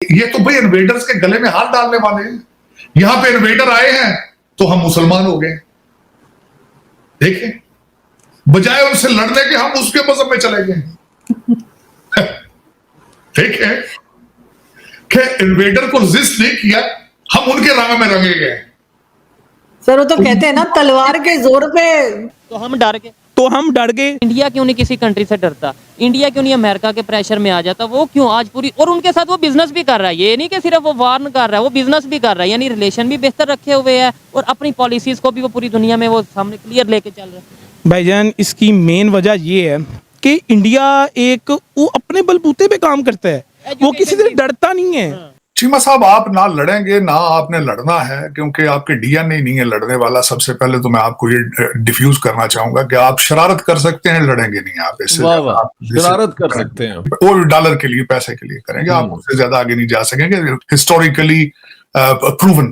ये तो भाई इन्वेडर्स के गले में हाथ डालने वाले हैं। यहां पे इन्वेडर आए हैं तो हम मुसलमान हो गए। देखिए, बजाय उनसे लड़ने के हम उसके मजहब में चले गए। ठीक है कि इन्वेडर को रेजिस्ट नहीं किया, हम उनके रंग में रंगे गए। सर वो तो कहते हैं ना, तलवार के जोर पे तो हम डर गए। इंडिया क्यों नहीं किसी कंट्री से डरता? इंडिया क्यों नहीं अमेरिका के प्रेशर में आ जाता? वो क्यों आज पूरी, और उनके साथ वो बिजनेस भी कर रहा है। ये नहीं कि सिर्फ वो वार्न कर रहा है, वो बिजनेस भी कर रहा है, यानी रिलेशन भी बेहतर रखे हुए है और अपनी पॉलिसीज को भी वो पूरी दुनिया में वो सामने क्लियर लेके चल रहा है। भाईजान, इसकी मेन वजह ये है कि इंडिया वो अपने बलबूते पे काम करता है, वो किसी से डरता नहीं है। चीमा साहब, आप ना लड़ेंगे ना आपने लड़ना है, क्योंकि आपके डीएनए नहीं है लड़ने वाला। सबसे पहले तो मैं आपको ये डिफ्यूज करना चाहूंगा कि आप शरारत कर सकते हैं, लड़ेंगे नहीं आप इससे। आप शरारत कर सकते हैं, वो डॉलर के लिए, पैसे के लिए करेंगे, आप उससे ज्यादा आगे नहीं जा सकेंगे। Historically proven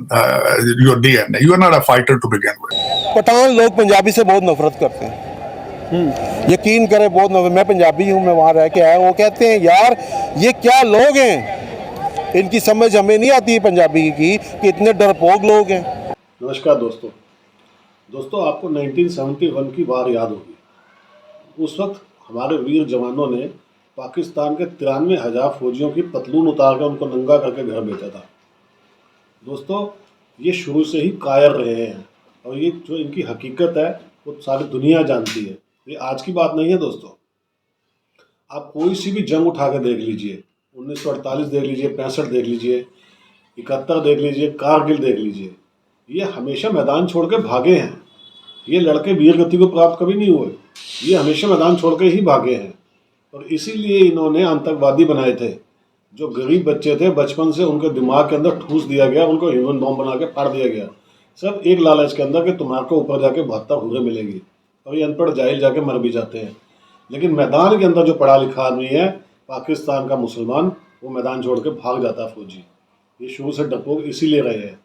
your DNA, you are not a fighter to begin with. Pathan लोग पंजाबी से बहुत नफरत करते हैं, यकीन करें बहुत नफरत। मैं पंजाबी हूँ, मैं वहाँ रह के आया। वो कहते हैं यार ये क्या लोग हैं, इनकी समझ हमें नहीं आती है पंजाबी की कि इतने डरपोक लोग हैं। नमस्कार दोस्तों, आपको 1971 की वार याद होगी। उस वक्त हमारे वीर जवानों ने पाकिस्तान के 93,000 फौजियों की पतलून उतार कर उनको नंगा करके घर भेजा था। दोस्तों, ये शुरू से ही कायर रहे हैं और ये जो इनकी हकीकत है वो सारी दुनिया जानती है। ये आज की बात नहीं है दोस्तों। आप कोई सी भी जंग उठा के देख लीजिए, 1948 देख लीजिए, 65 देख लीजिए, 71 देख लीजिए, कारगिल देख लीजिए, ये हमेशा मैदान छोड़ के भागे हैं। ये लड़के वीर गति को प्राप्त कभी नहीं हुए, ये हमेशा मैदान छोड़ के ही भागे हैं। और इसीलिए इन्होंने आतंकवादी बनाए थे। जो गरीब बच्चे थे, बचपन से उनके दिमाग के अंदर ठूस दिया गया, उनको ह्यूमन बॉम्ब बना के फाड़ दिया गया, सब एक लालच के अंदर कि तुम्हारे को ऊपर जाके 72 हुर्रे मिलेगी। और ये अनपढ़ जाहिल जाके मर भी जाते हैं। लेकिन मैदान के अंदर जो पढ़ा लिखा आदमी है, पाकिस्तान का मुसलमान, वो मैदान छोड़ के भाग जाता है फौजी। ये शुरू से डरपोक इसीलिए रहे हैं।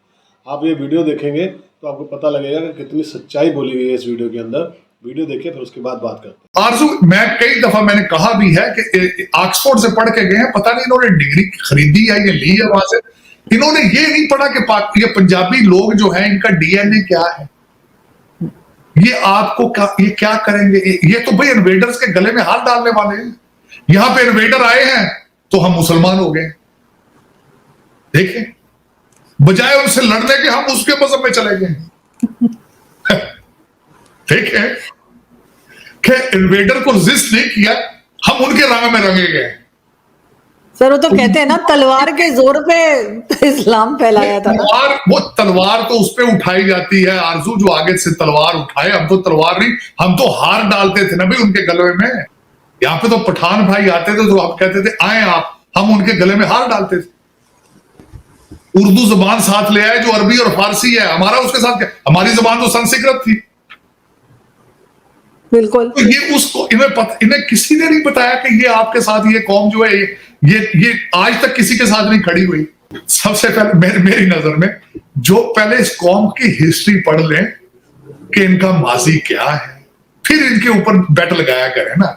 आप ये वीडियो देखेंगे तो आपको पता लगेगा कि कितनी सच्चाई बोली गई है इस वीडियो के अंदर। वीडियो देखिए, फिर उसके बाद बात करते हैं। आरजू, मैं कई दफा मैंने कहा भी है कि ऑक्सफोर्ड से पढ़ के गए हैं, पता नहीं इन्होंने डिग्री खरीदी है या ली है वहां से। इन्होंने ये नहीं पढ़ा कि ये पंजाबी लोग जो हैं, इनका डीएनए क्या है, ये आपको ये क्या करेंगे। ये तो भाई इन्वेडर्स के गले में हाथ डालने वाले हैं। यहां पे इन्वेडर आए हैं तो हम मुसलमान हो गए। देखिए, बजाय उनसे लड़ने के हम उसके मजहब में चले गए। ठीक है कि इन्वेडर को रेजिस्ट नहीं किया, हम उनके रंग में रंगे गए। सर वो तो कहते हैं ना, तलवार के जोर पे इस्लाम फैलाया था ना। वो तलवार तो उस पे उठाई जाती है आरजू, जो आगे से तलवार उठाए। हम तो तलवार नहीं, हम तो हार डालते थे ना भाई उनके गले में। यहाँ पे तो पठान भाई आते थे तो आप कहते थे आए आप, हम उनके गले में हार डालते थे। उर्दू जबान साथ ले आए जो अरबी और फारसी है, हमारा उसके साथ क्या? हमारी जबान तो संस्कृत थी। बिल्कुल। तो ये उसको इन्हें किसी ने नहीं बताया कि ये आपके साथ, ये कौम जो है, ये आज तक किसी के साथ नहीं खड़ी हुई। सबसे पहले मेरी नजर में जो पहले इस कौम की हिस्ट्री पढ़ लें कि इनका माजी क्या है, फिर इनके ऊपर बेट लगाया करें ना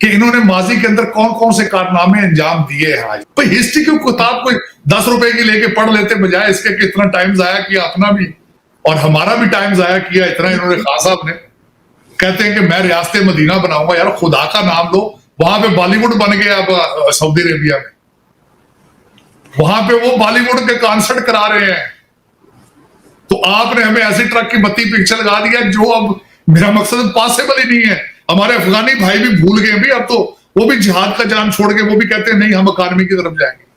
कि इन्होंने माजी के अंदर कौन कौन से कारनामे अंजाम दिए हैं। आज भाई हिस्ट्री की किताब कोई 10 रुपए की लेके पढ़ लेते, बजाय इसके कि इतना टाइम जाया किया अपना भी और हमारा भी टाइम जाया किया। इतना इन्होंने खान साहब ने कहते हैं कि मैं रियासत मदीना बनाऊंगा। यार खुदा का नाम लो, वहां पे बॉलीवुड बन गया अब सऊदी अरेबिया में, वहां पे वो बॉलीवुड के कॉन्सर्ट करा रहे हैं। तो आपने हमें ऐसी ट्रक की बत्ती पिक्चर लगा दिया जो अब मेरा मकसद पॉसिबल ही नहीं है। हमारे अफगानी भाई भी भूल गए भी, अब तो वो भी जिहाद का जान छोड़ के वो भी कहते हैं नहीं हम अकादमी की तरफ जाएंगे।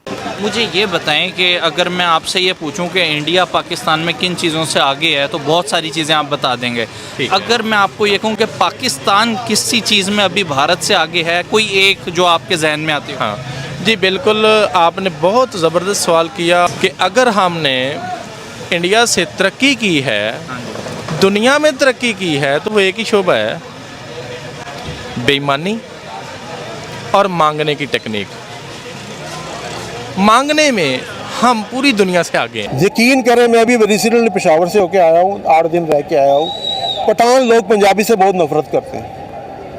मुझे ये बताएं कि अगर मैं आपसे ये पूछूं कि इंडिया पाकिस्तान में किन चीज़ों से आगे है तो बहुत सारी चीज़ें आप बता देंगे। अगर मैं आपको ये कहूं कि पाकिस्तान किसी चीज़ में अभी भारत से आगे है, कोई एक जो आपके जहन में आती है? हाँ जी बिल्कुल, आपने बहुत ज़बरदस्त सवाल किया कि अगर हमने इंडिया से तरक्की की है, दुनिया में तरक्की की है, तो वो एक ही शोबा है, बेईमानी और मांगने की टेक्निक। मांगने में हम पूरी दुनिया से आगे हैं। यकीन करें, मैं अभी रिसेंटली पेशावर से होके आया हूँ, 8 दिन रह के आया हूँ। पठान लोग पंजाबी से बहुत नफरत करते हैं,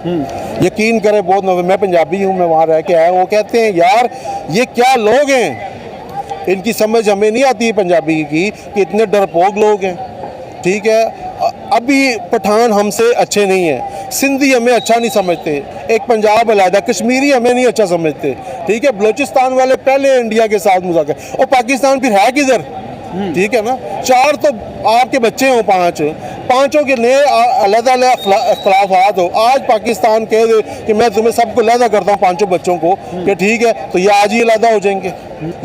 यकीन करें बहुत नफरत, मैं पंजाबी हूँ, मैं वहाँ रह के आया हूँ। वो कहते हैं यार ये क्या लोग हैं, इनकी समझ हमें नहीं आती है पंजाबी की कि इतने डरपोक लोग हैं। ठीक है, अभी पठान हमसे अच्छे नहीं हैं, सिंधी हमें अच्छा नहीं समझते, एक पंजाब अलहदा, कश्मीरी हमें नहीं अच्छा समझते। ठीक है, बलोचिस्तान वाले पहले इंडिया के साथ मुज़ाकर, और पाकिस्तान फिर है किधर? ठीक है ना, 4 तो आपके बच्चे हों, 5 के लिए अलग-अलग इख्तलाफात हो। आज पाकिस्तान कह दे कि मैं तुम्हें सबको अलहदा करता हूँ 5 बच्चों को, कि ठीक है, तो ये आज ही अलहदा हो जाएंगे,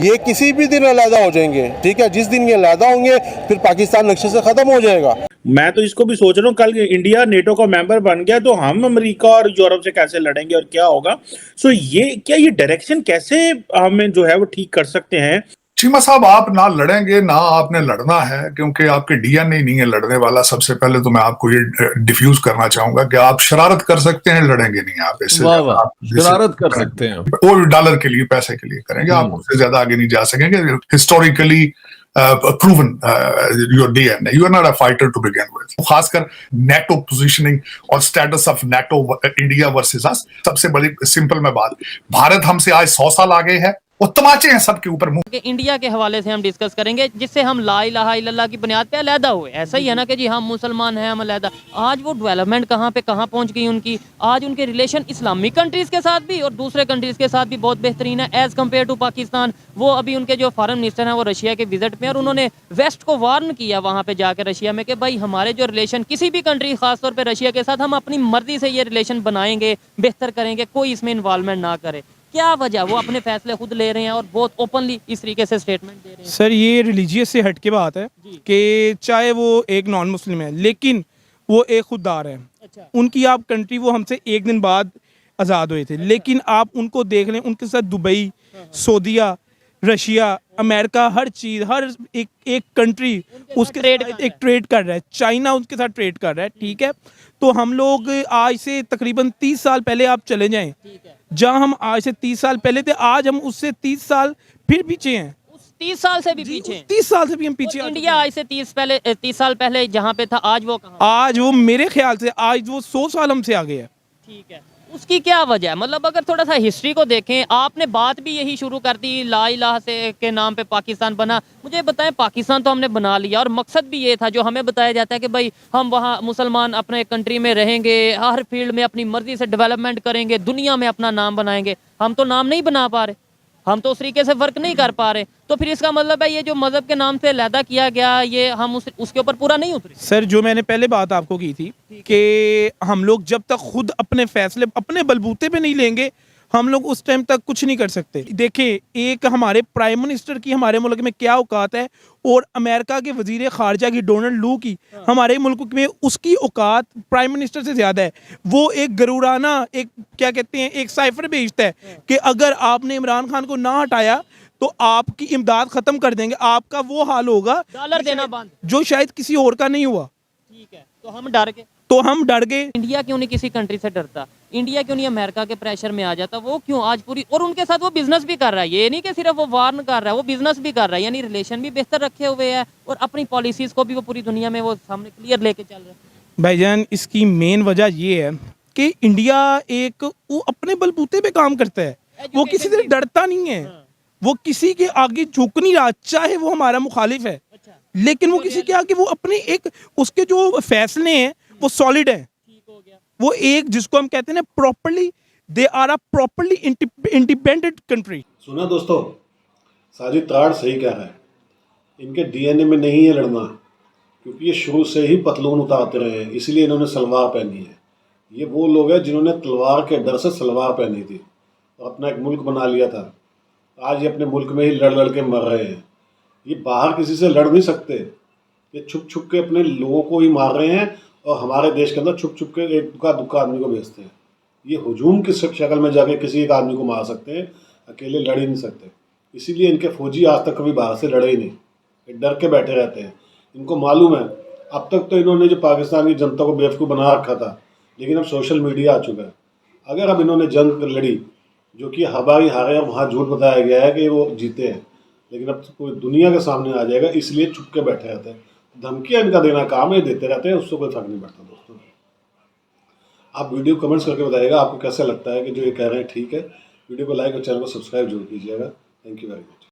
ये किसी भी दिन अलहदा हो जाएंगे। ठीक है, जिस दिन ये अलहदा होंगे फिर पाकिस्तान नक्शे से ख़त्म हो जाएगा। मैं तो इसको भी सोच रहा हूँ, कल इंडिया नेटो का मेंबर बन गया तो हम अमेरिका और यूरोप से कैसे लड़ेंगे और क्या होगा। सो ये डायरेक्शन कैसे हमें जो है वो ठीक कर सकते हैं? चीमा साहब, आप ना लड़ेंगे ना आपने लड़ना है, क्योंकि आपके डीएनए नहीं है लड़ने वाला। सबसे पहले तो मैं आपको ये डिफ्यूज करना चाहूंगा कि आप शरारत कर सकते हैं, लड़ेंगे नहीं आप। इससे आप शरारत कर सकते हैं, वो डॉलर के लिए, पैसे के लिए करेंगे, आप उससे ज्यादा आगे नहीं जा सकेंगे। Historically proven your DNA. You are not a fighter to begin with. खासकर NATO positioning और status of NATO India versus us, सबसे बड़ी सिंपल में बात, भारत हमसे आज 100 साल आगे है, वो तमाचे हैं सबके ऊपर मुंह। इंडिया के हवाले से हम डिस्कस करेंगे, जिससे हम ला इलाहा इल्लल्लाह की बुनियाद पे अलहदा हुए। ऐसा ही है ना कि जी हम मुसलमान हैं, हम अलहदा। आज वो डेवलपमेंट कहाँ पे कहाँ पहुँच गई उनकी। आज उनके रिलेशन इस्लामिक कंट्रीज़ के साथ भी और दूसरे कंट्रीज़ के साथ भी बहुत बेहतरीन है एज़ कम्पेयर टू पाकिस्तान। वो अभी उनके जो फॉरेन मिनिस्टर हैं वो रशिया के विजिट पे, और उन्होंने वेस्ट को वार्न किया वहाँ पे जाकर रशिया में कि भाई हमारे जो रिलेशन किसी भी कंट्री, खासतौर पर रशिया के साथ, हम अपनी मर्जी से ये रिलेशन बनाएंगे, बेहतर करेंगे, कोई इसमें इन्वॉल्वमेंट ना करे। क्या वजह, वो अपने फैसले खुद ले रहे हैं और बहुत ओपनली इस तरीके से स्टेटमेंट दे रहे हैं। सर ये रिलीजियस से हट के बात है कि चाहे वो एक नॉन मुस्लिम है लेकिन वो एक खुददार है। अच्छा। उनकी आप कंट्री, वो हमसे एक दिन बाद आज़ाद हुए थे। अच्छा। लेकिन आप उनको देख लें, उनके साथ दुबई, सऊदीया, रशिया, अमेरिका, हर चीज़, हर एक कंट्री उसके साथ एक ट्रेड कर रहा है। चाइना उसके साथ ट्रेड कर रहा है। ठीक है, तो हम लोग आज से तकरीबन 30 साल पहले आप चले जाएं, जहाँ हम आज से 30 साल पहले थे, आज हम उससे 30 साल फिर पीछे हैं। 30 साल से भी पीछे, 30 साल से भी हम पीछे। इंडिया आज से 30 साल पहले जहाँ पे था, आज वो कहाँ? आज वो मेरे ख्याल से आज वो 100 साल हमसे आगे है। ठीक है, उसकी क्या वजह है? मतलब अगर थोड़ा सा हिस्ट्री को देखें, आपने बात भी यही शुरू कर दी, ला इलाहा से के नाम पे पाकिस्तान बना। मुझे बताएं, पाकिस्तान तो हमने बना लिया और मकसद भी ये था जो हमें बताया जाता है कि भाई हम वहाँ मुसलमान अपने कंट्री में रहेंगे, हर फील्ड में अपनी मर्जी से डेवलपमेंट करेंगे, दुनिया में अपना नाम बनाएंगे। हम तो नाम नहीं बना पा रहे, हम तो उस तरीके से वर्क नहीं कर पा रहे। तो फिर इसका मतलब है ये जो मजहब के नाम से अलहदा किया गया, ये हम उसके ऊपर पूरा नहीं उतरे। सर जो मैंने पहले बात आपको की थी कि हम लोग जब तक खुद अपने फैसले अपने बलबूते पे नहीं लेंगे, हम लोग उस टाइम तक कुछ नहीं कर सकते। देखिए, एक हमारे प्राइम मिनिस्टर की हमारे मुल्क में क्या औकात है, और अमेरिका के वजीर खारजा की डोनाल्ड लू की हमारे मुल्क में उसकी औकात प्राइम मिनिस्टर से ज़्यादा है। वो एक गरूराना, एक क्या कहते हैं, एक साइफर भेजता है कि अगर आपने इमरान खान को ना हटाया तो आपकी इमदाद ख़त्म कर देंगे। आपका वो हाल होगा, डॉलर देना बंद, जो शायद किसी और का नहीं हुआ। ठीक है, तो हम डर गए। इंडिया क्यों नहीं किसी कंट्री से डरता? इंडिया क्यों नहीं अमेरिका के प्रेशर में आ जाता? वो क्यों आज पूरी, और उनके साथ वो बिजनेस भी कर रहा है। ये नहीं कि सिर्फ वो वार्न कर रहा है, वो बिजनेस भी कर रहा है, यानी रिलेशन भी बेहतर रखे हुए है और अपनी पॉलिसीज को भी वो पूरी दुनिया में वो सामने क्लियर लेके चल रहा है। भाईजान, इसकी मेन वजह ये है कि इंडिया एक वो अपने बलबूते पे काम करता है, वो किसी से डरता नहीं है। वो किसी के आगे झुक नहीं रहा, चाहे वो हमारा मुखालिफ है, लेकिन वो किसी के आगे, वो अपने एक, उसके जो फैसले हैं वो सॉलिड है। वो एक, जिसको हम कहते हैं ना, properly, they are a properly independent country. सुना दोस्तों, साजिद त्राड़ सही कह रहा है, इनके डीएनए में नहीं है लड़ना, क्योंकि ये शुरू से ही पतलून उतारते रहे हैं, इसलिए इन्होंने सलवार पहनी है। ये वो लोग हैं जिन्होंने तलवार के डर से सलवार पहनी थी और अपना एक मुल्क बना लिया था। आज ये अपने मुल्क में ही लड़ लड़ के मर रहे हैं। ये बाहर किसी से लड़ नहीं सकते, ये छुप छुप के अपने लोगों को ही मार रहे हैं और हमारे देश के अंदर छुप छुप के एक दुक्का आदमी को भेजते हैं। ये हुजूम की शक्ल में जाके किसी एक आदमी को मार सकते हैं, अकेले लड़ ही नहीं सकते। इसीलिए इनके फौजी आज तक कभी बाहर से लड़े ही नहीं, ये डर के बैठे रहते हैं। इनको मालूम है, अब तक तो इन्होंने जो पाकिस्तान की जनता को बेवकूफ़ बना रखा था, लेकिन अब सोशल मीडिया आ चुका है। अगर अब इन्होंने जंग लड़ी, जो कि हवाई हारे और वहाँ झूठ बताया गया है कि वो जीते हैं, लेकिन अब पूरी दुनिया के सामने आ जाएगा, इसलिए चुप के बैठे रहते हैं। धमकियाँ इनका देना काम है, देते रहते हैं, उससे कोई फर्क नहीं पड़ता दोस्तों। आप वीडियो कमेंट्स करके बताइएगा आपको कैसा लगता है कि जो ये कह रहे हैं ठीक है। वीडियो को लाइक और चैनल को सब्सक्राइब जरूर कीजिएगा। Thank you very much.